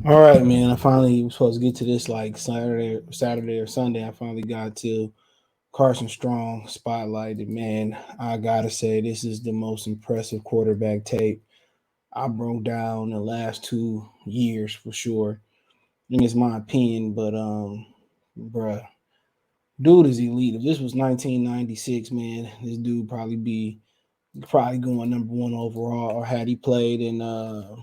All right, man. I finally was supposed to get to this like Saturday or Sunday. I finally got to Carson Strong spotlighted. Man, I gotta say this is the most impressive quarterback tape I broke down in the last 2 years for sure. And it's my opinion, but bruh, dude is elite. If this was 1996, man, this dude probably going number one overall. Or had he played, in the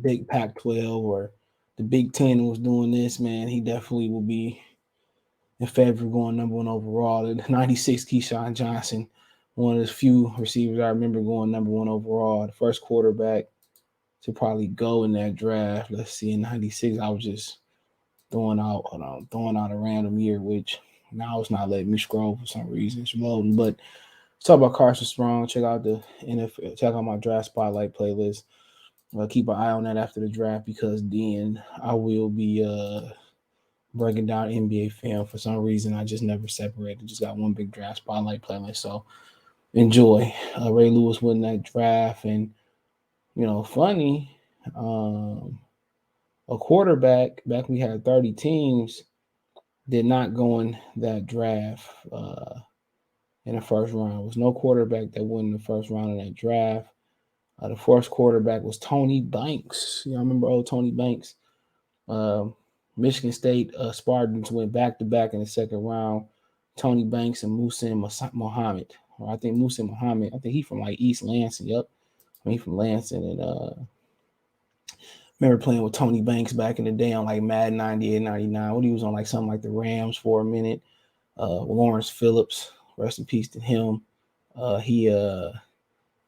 Big Pac-12 or the Big Ten and was doing this, man, he definitely will be in favor of going number one overall. The '96 Keyshawn Johnson, one of the few receivers I remember going number one overall, the first quarterback to probably go in that draft. Let's see, in '96, I was just throwing out a random year, which now it's not letting me scroll for some reason. It's loading, but let's talk about Carson Strong. Check out the NFL. Check out my draft spotlight playlist. Keep an eye on that after the draft because then I will be breaking down NBA film. For some reason, I just never separated. Just got one big draft spotlight playlist. So enjoy. Ray Lewis winning that draft, and funny. Um, a quarterback back we had 30 teams did not go in that draft in the first round. There was no quarterback that went in the first round of that draft. The first quarterback was Tony Banks. I remember old Tony Banks. Uh, Michigan State Spartans went back to back in the second round. Tony Banks and Musin Muhammad. Or I think Musin Muhammad. I think he from like East Lansing. Yep, he from Lansing. And remember playing with Tony Banks back in the day on like Madden 98, 99. When he was on like something like the Rams for a minute. Lawrence Phillips, rest in peace to him.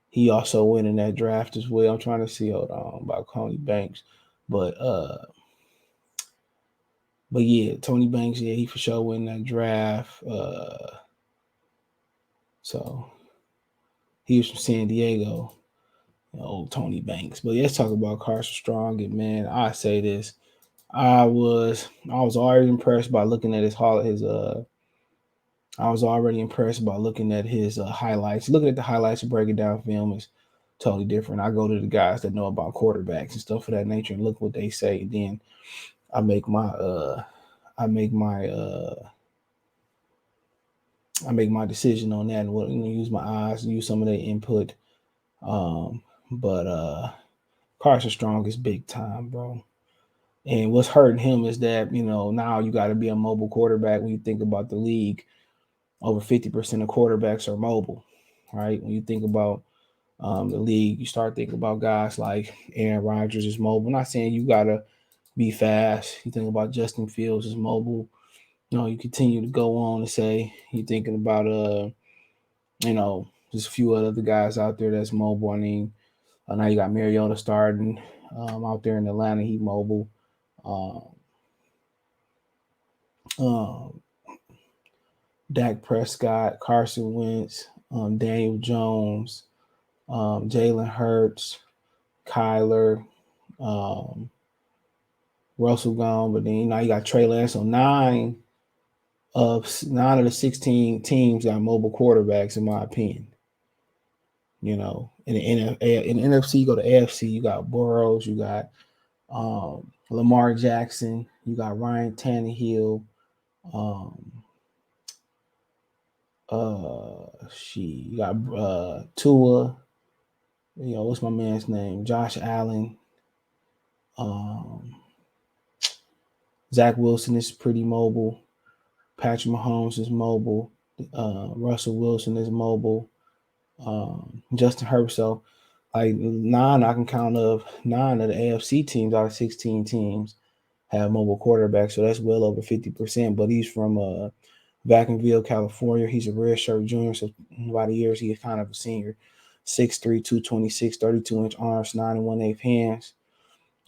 He also went in that draft as well. I'm trying to see hold on about Tony Banks, but yeah, Tony Banks, yeah, he for sure win that draft. So he was from San Diego, old Tony Banks. But yeah, let's talk about Carson Strong. And man, I say this, I was already impressed by looking at his I was already impressed by looking at his highlights. Looking at the highlights and breaking down film is totally different. I go to the guys that know about quarterbacks and stuff of that nature and look what they say. And then I make my I make my I make my decision on that and what use my eyes, use some of their input. But Carson Strong is big time, bro. And what's hurting him is that now you got to be a mobile quarterback when you think about the league. Over 50% of quarterbacks are mobile, right? When you think about the league, you start thinking about guys like Aaron Rodgers is mobile. I'm not saying you gotta be fast. You think about Justin Fields is mobile. You continue to go on and say you're thinking about there's a few other guys out there that's mobile. I mean, now you got Mariota starting out there in Atlanta. He mobile. Um, um, Dak Prescott, Carson Wentz, Daniel Jones, Jalen Hurts, Kyler, um, Russell gone, but then now you got Trey Lance. So nine of the 16 teams got mobile quarterbacks, in my opinion. In the NFC, you go to AFC, you got Burrows, you got Lamar Jackson, you got Ryan Tannehill, um, you got Tua, what's my man's name? Josh Allen, um, Zach Wilson is pretty mobile. Patrick Mahomes is mobile. Russell Wilson is mobile. Justin Herbert. So, like I can count of 9 of the AFC teams out of 16 teams have mobile quarterbacks. So that's well over 50%. But he's from Vacaville, California. He's a redshirt junior. So by the years, he is kind of a senior. 6'3", 226, 32-inch arms, 9 and 1/8 hands.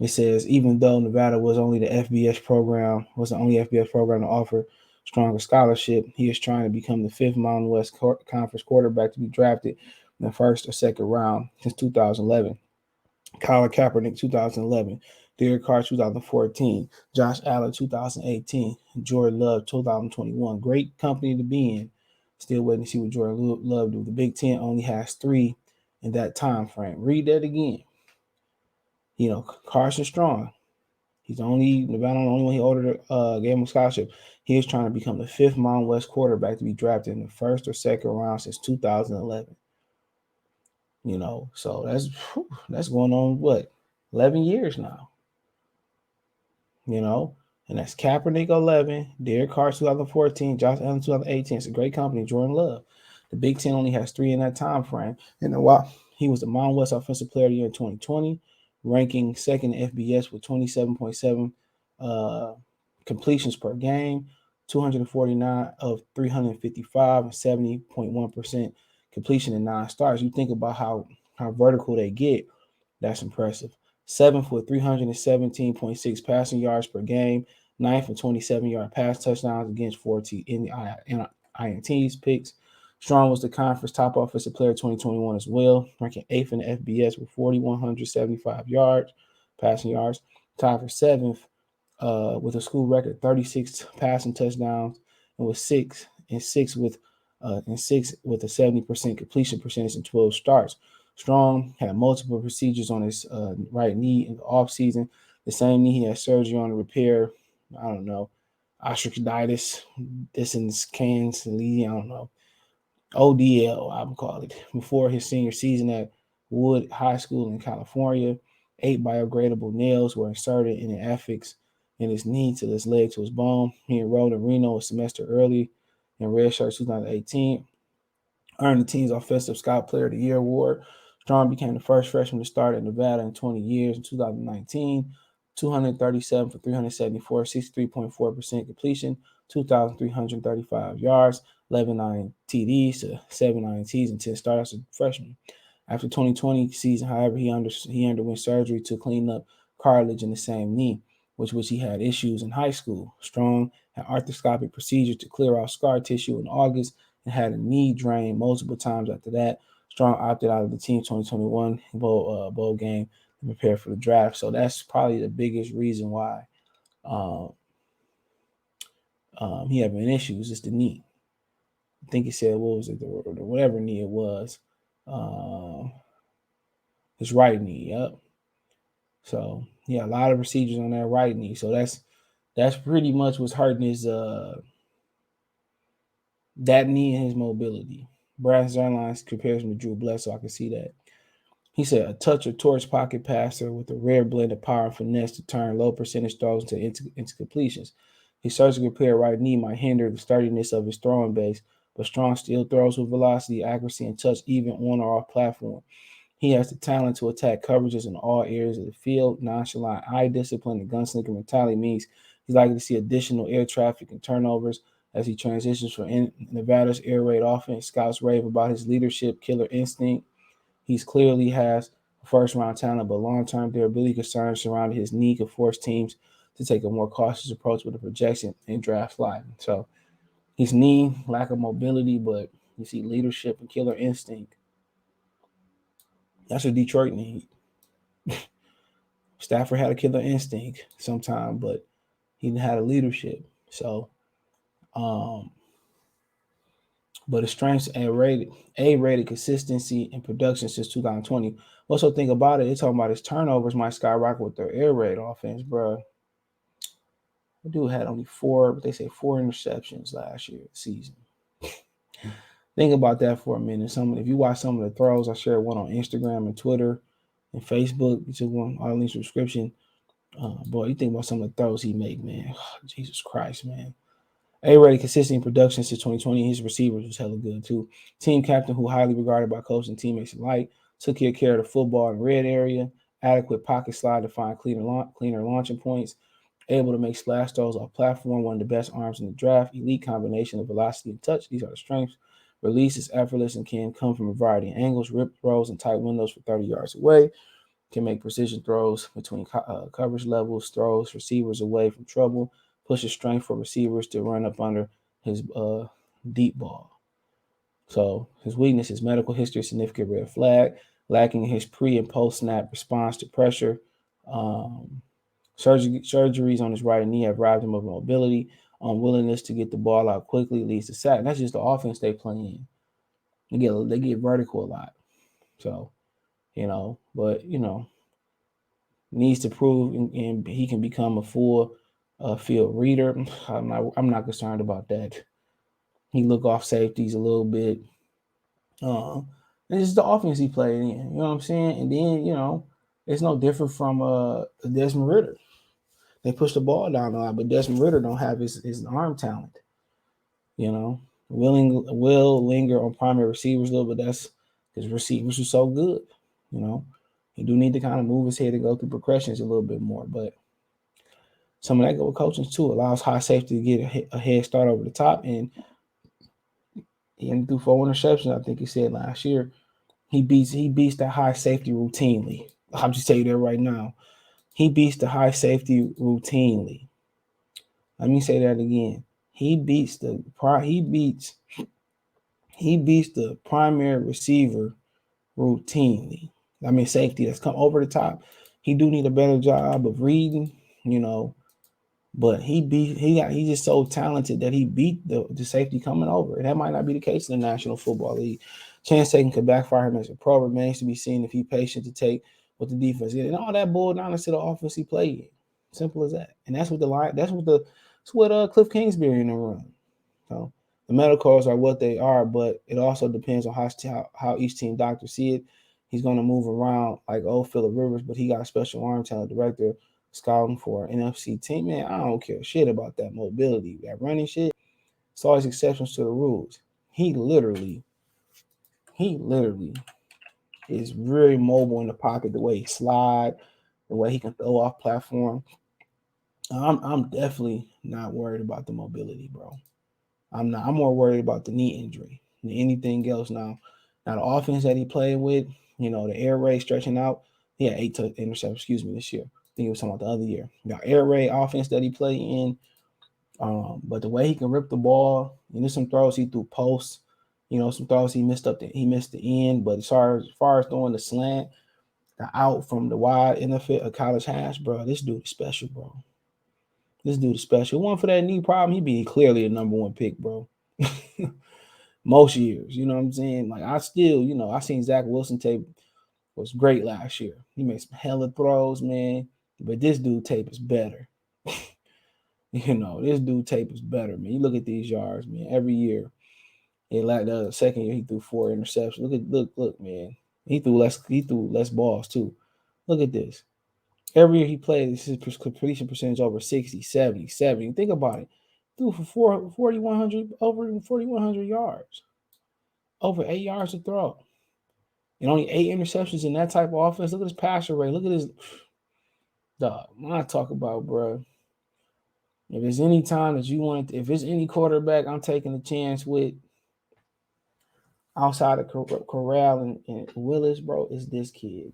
It says even though Nevada was the only FBS program to offer stronger scholarship, he is trying to become the 5th Mountain West Conference quarterback to be drafted in the first or second round since 2011. Colin Kaepernick 2011, Derek Carr 2014, Josh Allen 2018, Jordan Love 2021. Great company to be in. Still waiting to see what Jordan Love do. The Big Ten only has 3 in that time frame. Read that again. Carson Strong. He's Nevada, the only one he ordered gave him a scholarship. He is trying to become the fifth Mountain West quarterback to be drafted in the first or second round since 2011. So that's going on what 11 years now. And that's Kaepernick 11, Derek Carr 2014, Josh Allen 2018. It's a great company, Jordan Love. The Big Ten only has 3 in that time frame. And then while he was the Mountain West Offensive Player of the Year in 2020, ranking second in FBS with 27.7 completions per game, 249 of 355, and 70.1% completion in 9 starts. You think about how vertical they get. That's impressive. 7th with 317.6 passing yards per game, 9th with 27-yard pass touchdowns against 14 INTs picks. Strong was the conference top offensive player 2021 as well, ranking 8th in the FBS with 4,175 yards, passing yards. Tied for 7th with a school record 36 passing touchdowns, and with six with a 70% completion percentage in 12 starts. Strong had multiple procedures on his right knee in the offseason. The same knee he had surgery on to repair, I don't know, osteoarthritis, discans, I don't know, ODL, I would call it, before his senior season at Wood High School in California. 8 biodegradable nails were inserted in the affix in his knee to his leg to his bone. He enrolled in Reno a semester early in Redshirt 2018. Earned the team's Offensive Scout Player of the Year award. Strong became the first freshman to start at Nevada in 20 years in 2019. 237 for 374, 63.4% completion, 2,335 yards, 11 TDs to 7 INTs, and 10 starts as a freshman. After 2020 season, however, he underwent surgery to clean up cartilage in the same knee, which he had issues in high school. Strong had arthroscopic procedure to clear out scar tissue in August and had a knee drain multiple times after that. Strong opted out of the team 2021 bowl game to prepare for the draft. So that's probably the biggest reason why he having issues. It's the knee. I think he said, what was it, whatever knee it was, his right knee. Yep. So yeah, a lot of procedures on that right knee. So that's pretty much what's hurting his that knee and his mobility. Brad Zerline's comparison to Drew Bledsoe, I can see that. He said a touch or torch pocket passer with a rare blend of power and finesse to turn low percentage throws into completions. His surgical repair right knee might hinder the sturdiness of his throwing base, but Strong still throws with velocity, accuracy, and touch even on or off platform. He has the talent to attack coverages in all areas of the field. Nonchalant eye discipline and gunslinger mentality means he's likely to see additional air traffic and turnovers as he transitions from Nevada's air raid offense. Scouts rave about his leadership, killer instinct. He's clearly has first round talent, but long term durability concerns surrounding his knee could force teams to take a more cautious approach with the projection and draft slide. So his knee, lack of mobility, but you see leadership and killer instinct. That's what Detroit need. Stafford had a killer instinct sometime, but he didn't have a leadership. So, but his strengths A-rated consistency and production since 2020. Also think about it, they're talking about his turnovers might skyrocket with their air raid offense, bro. The dude had only 4, but they say 4 interceptions last year season. Think about that for a minute. If you watch some of the throws, I shared one on Instagram and Twitter and Facebook. You took one, all links subscription. Boy, you think about some of the throws he made, man. Oh, Jesus Christ, man. A-rated consistent production since 2020. His receivers was hella good too. Team captain, who highly regarded by coach and teammates alike, took care of the football in red area. Adequate pocket slide to find cleaner launching points. Able to make splash throws off platform. One of the best arms in the draft. Elite combination of velocity and touch. These are the strengths. Release is effortless and can come from a variety of angles. Rip throws and tight windows for 30 yards away. Can make precision throws between coverage levels, throws receivers away from trouble, pushes strength for receivers to run up under his deep ball. So his weakness is medical history, significant red flag, lacking his pre and post snap response to pressure. Surgeries on his right knee have robbed him of mobility. Unwillingness to get the ball out quickly leads to sack. And that's just the offense they play in. They get vertical a lot. So, but Needs to prove and he can become a full field reader. I'm not concerned about that. He look off safeties a little bit. Uh, and it's the offense he played in. You know what I'm saying? And then it's no different from Desmond Ritter. They push the ball down a lot, but Desmond Ritter don't have his arm talent. You know, will linger on primary receivers a little, but that's his receivers are so good. You know, he do need to kind of move his head and go through progressions a little bit more, but some of that go with coaching too. Allows high safety to get a head start over the top, and he threw 4 interceptions. I think he said last year. He beats that high safety routinely. I'll just tell you that right now. He beats the high safety routinely. Let me say that again. He beats the he beats he beats the primary receiver routinely. I mean safety that's come over the top. He do need a better job of reading, you know, but he's just so talented that he beat the safety coming over. And that might not be the case in the National Football League. Chance taking could backfire him as a pro. Remains to be seen if he's patient to take what the defense is. And all that boiled down to the offense he played in. Simple as that. And that's what Cliff Kingsbury in the run. So the medicals are what they are, but it also depends on how each team doctor see it. He's going to move around like old Phillip Rivers, but he got a special arm talent director scouting for an NFC team. Man, I don't care shit about that mobility, that running shit. It's always exceptions to the rules. He literally is very mobile in the pocket, the way he slide, the way he can throw off platform. I'm definitely not worried about the mobility, bro. I'm not. I'm more worried about the knee injury than anything else now. Now the offense that he played with, the air raid stretching out. He had 8 interceptions, this year. I think he was talking about the other year. Now air raid offense that he played in, but the way he can rip the ball, there's some throws he threw posts, some throws he missed the end. But as far as throwing the slant, the out from the wide NFL a college hash, bro, this dude is special, bro. This dude is special. One for that knee problem, he'd be clearly a number one pick, bro. Most years, you know what I'm saying? Like I still, I seen Zach Wilson tape was great last year. He made some hella throws, man. But this dude tape is better. This dude tape is better, man. You look at these yards, man. Every year, like the second year, he threw 4 interceptions. Look, man. He threw less balls too. Look at this. Every year he played, his completion percentage over 60, 70, 70. Think about it. Threw for 4,100 over 4,100 yards, over 8 yards to throw, and only 8 interceptions in that type of offense. Look at his passer rate. Look at his dog. When I talk about, bro, if there's any time that you want, if there's any quarterback I'm taking a chance with outside of Corral and Willis, bro, is this kid.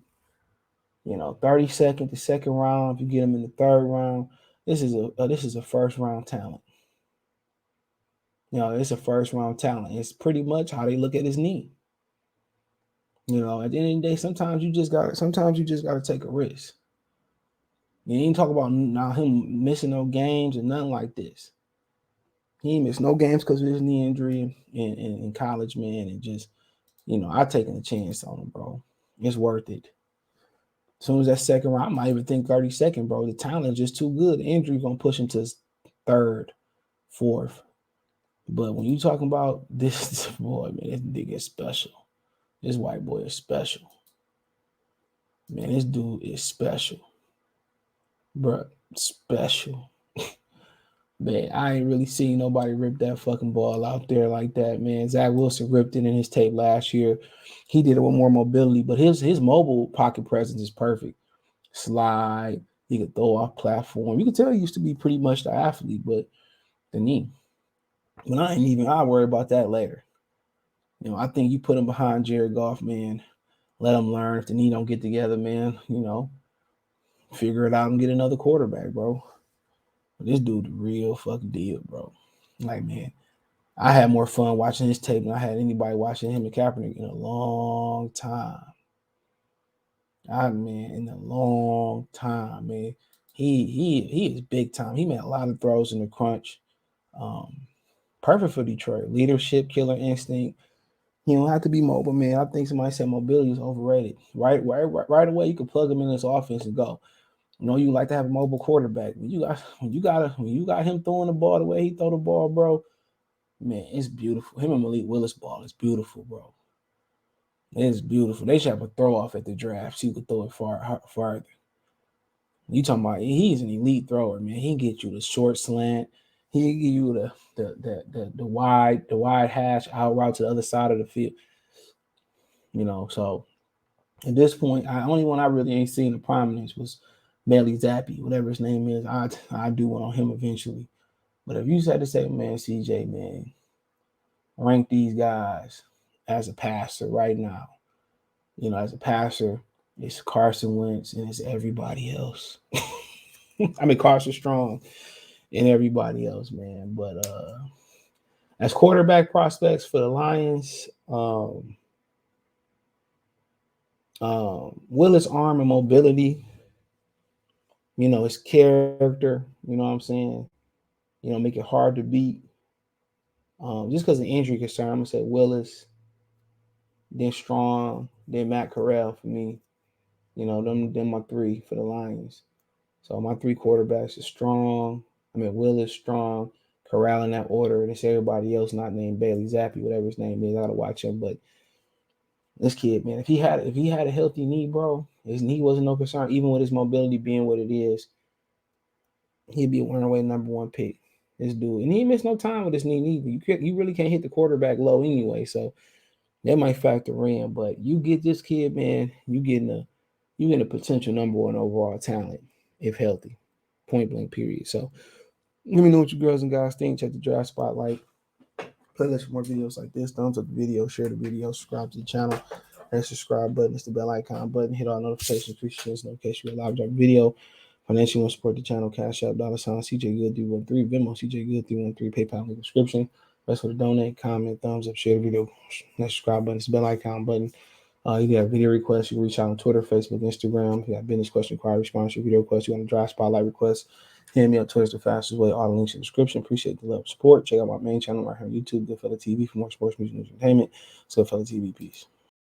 32nd, the second round. If you get him in the third round, this is a first round talent. It's a first round talent. It's pretty much how they look at his knee. At the end of the day, sometimes you just gotta take a risk. You ain't talk about now him missing no games and nothing like this. He ain't missed no games because of his knee injury in college, man. And just, I taking a chance on him, bro. It's worth it. As soon as that second round, I might even think 32nd, bro. The talent is just too good. The injury gonna push him to third, fourth. But when you talking about this boy, man, this nigga is special. This white boy is special. Man, this dude is special. Bruh, special. Man, I ain't really seen nobody rip that fucking ball out there like that, man. Zach Wilson ripped it in his tape last year. He did it with more mobility, but his mobile pocket presence is perfect. Slide, he could throw off platform. You could tell he used to be pretty much the athlete, but the knee. But I worry about that later. I think you put him behind Jared Goff, man. Let him learn. If the knee don't get together, man, figure it out and get another quarterback, bro. This dude the real fucking deal, bro. Like, man, I had more fun watching his tape than I had anybody watching him and Kaepernick in a long time. In a long time, man. He is big time. He made a lot of throws in the crunch. Perfect for Detroit. Leadership, killer instinct. You don't have to be mobile, man. I think somebody said mobility is overrated. Right away, you can plug him in this offense and go. You know, you like to have a mobile quarterback. When you got him throwing the ball the way he throw the ball, bro, man, it's beautiful. Him and Malik Willis ball is beautiful, bro. It's beautiful. They should have a throw off at the draft so you could throw it farther. You talking about he's an elite thrower, man. He can get you the short slant. He can give you the wide hash out route to the other side of the field. You know, so at this point, I only one I really ain't seen the prominence was Bailey Zappi, whatever his name is. I do one on him eventually. But if you had to say, man, CJ, man, rank these guys as a passer right now. You know, as a passer, it's Carson Wentz and it's everybody else. I mean, Carson Strong and everybody else, man. But as quarterback prospects for the Lions, Willis' arm and mobility, you know, his character, you know what I'm saying? You know, make it hard to beat. Just because of injury concern, I'm gonna say Willis, then Strong, then Matt Corral for me. You know, them my three for the Lions. So my three quarterbacks is Strong. I mean Willis, Strong, Corral in that order. And it's everybody else not named Bailey Zappi, whatever his name is. I gotta watch him. But this kid, man, if he had a healthy knee, bro, his knee wasn't no concern, even with his mobility being what it is, he'd be a runaway number one pick. This dude, and he ain't missed no time with his knee either. You really can't hit the quarterback low anyway, so that might factor in. But you get this kid, man, you getting a potential number one overall talent if healthy. Point blank, period. So let me know what you girls and guys think. Check the draft spotlight. Playlist for more videos like this. Thumbs up the video, share the video, subscribe to the channel. That subscribe button, it's the bell icon button. Hit all notifications, appreciate notification we live drop video. Financially want to support the channel, Cash App, $sign CJ Good 313, Venmo CJ Good 313, PayPal link description. Best for the donate, comment, thumbs up, share the video, that subscribe button, it's the bell icon button. You got video requests, you can reach out on Twitter, Facebook, Instagram. If you got business question, inquiry, response, your video requests, you want to drive spotlight requests, hit me up. Twitter's the fastest way. All the links in the description. Appreciate the love and support. Check out my main channel right here on YouTube, Goodfella TV, for more sports, music, and entertainment. So, Goodfella TV, peace.